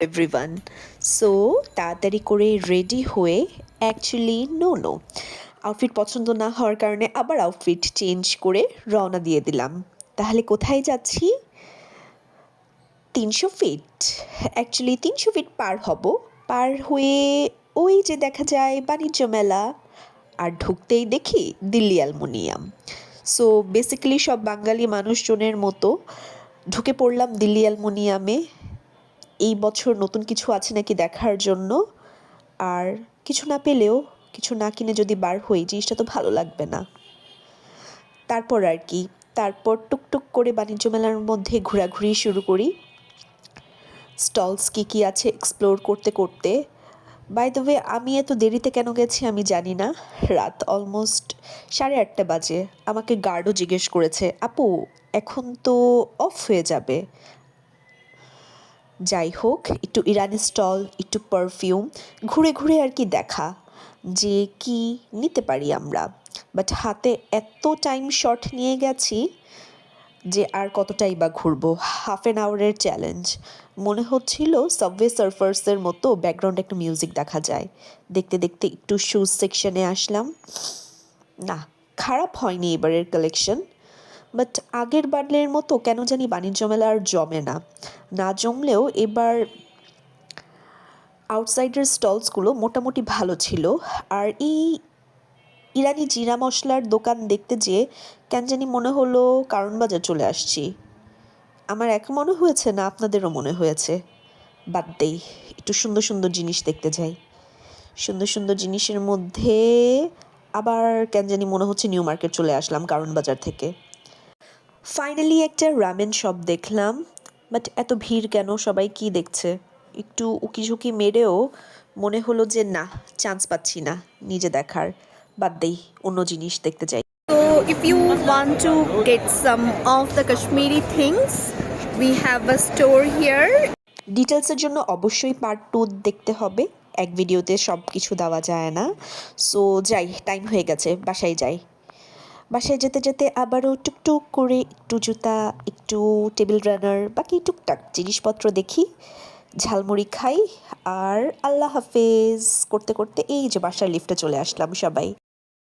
Everyone. So তাড়াতাড়ি করে ready হয়ে অ্যাকচুয়ালি নো আউটফিট পছন্দ না হওয়ার কারণে আবার আউটফিট চেঞ্জ করে রওনা দিয়ে দিলাম। তাহলে কোথায় যাচ্ছি? ৩০০ ফিট। অ্যাকচুয়ালি ৩০০ ফিট পার হব। পার হয়ে ওই যে দেখা যায় বাণিজ্য মেলা, আর ঢুকতেই দেখি দিল্লি অ্যালুমিনিয়াম। সো বেসিক্যালি সব বাঙালি মানুষজনের মতো ঢুকে পড়লাম দিল্লি অ্যালুমিনিয়ামে। এই বছর নতুন কিছু আছে নাকি দেখার জন্য। আর কিছু না পেলেও, কিছু না কিনে যদি বার হই, জিনিসটা তো ভালো লাগবে না। তারপর আর কি, তারপর টুকটুক করে বাণিজ্য মেলার মধ্যে ঘোরাঘুরি শুরু করি। স্টলস কী আছে এক্সপ্লোর করতে করতে। বাই দ্য ওয়ে, আমি এত দেরিতে কেন গেছি আমি জানি না। রাত অলমোস্ট 8:30 বাজে। আমাকে গার্ডও জিজ্ঞেস করেছে, আপু এখন তো অফ হয়ে যাবে। যাই হোক, একটু ইরানি স্টল, একটু পারফিউম ঘুরে ঘুরে আর কি দেখা যে কি নিতে পারি আমরা। বাট হাতে এত টাইম শর্ট নিয়ে গেছি যে আর কতটাই বা ঘুরবো। হাফ অ্যান আওয়ারের চ্যালেঞ্জ। মনে হচ্ছিল সাবওয়ে সার্ফার্সের মতো ব্যাকগ্রাউন্ডে একটা মিউজিক দেখা যায়। দেখতে দেখতে একটু শুজ সেকশনে আসলাম। না, খারাপ হয়নি এবারের কালেকশন। বাট আগের বারের মতো কেন জানি বাণিজ্য মেলা আর জমে না। না জমলেও এবার আউটসাইডের স্টলসগুলো মোটামুটি ভালো ছিল। আর এই ইরানি জিরা মশলার দোকান দেখতে যেয়ে কেন জানি মনে হলো কারণ বাজার চলে আসছি। আমার একা মনে হয়েছে না আপনাদেরও মনে হয়েছে? বাদ দেই, একটু সুন্দর সুন্দর জিনিস দেখতে যাই। সুন্দর সুন্দর জিনিসের মধ্যে আবার কেন জানি মনে হচ্ছে নিউ মার্কেট চলে আসলাম কারণ বাজার থেকে। ফাইনালি একটা রামেন শপ দেখলাম। বাট এত ভিড় কেন, সবাই কি দেখছে? একটু উকিঝুঁকি মেরেও মনে হলো যে না, চান্স পাচ্ছি না নিজে দেখার। বাদ দেই, অন্য জিনিস দেখতে যাই। So if you want to get some of the Kashmiri things, we have a store here. ডিটেলসের জন্য অবশ্যই পার্ট 2 দেখতে হবে। এক ভিডিওতে সব কিছু দেওয়া যায় না। সো যাই, টাইম হয়ে গেছে, বাসায় যাই। বাসায় যেতে যেতে আবারও টুকটুক করে একটু জুতা, একটু টেবিল রানার, বাকি টুকটাক জিনিসপত্র দেখি, ঝালমুড়ি খাই, আর আল্লাহ হাফেজ করতে করতে এই যে বাসার লিফটে চলে আসলাম সবাই।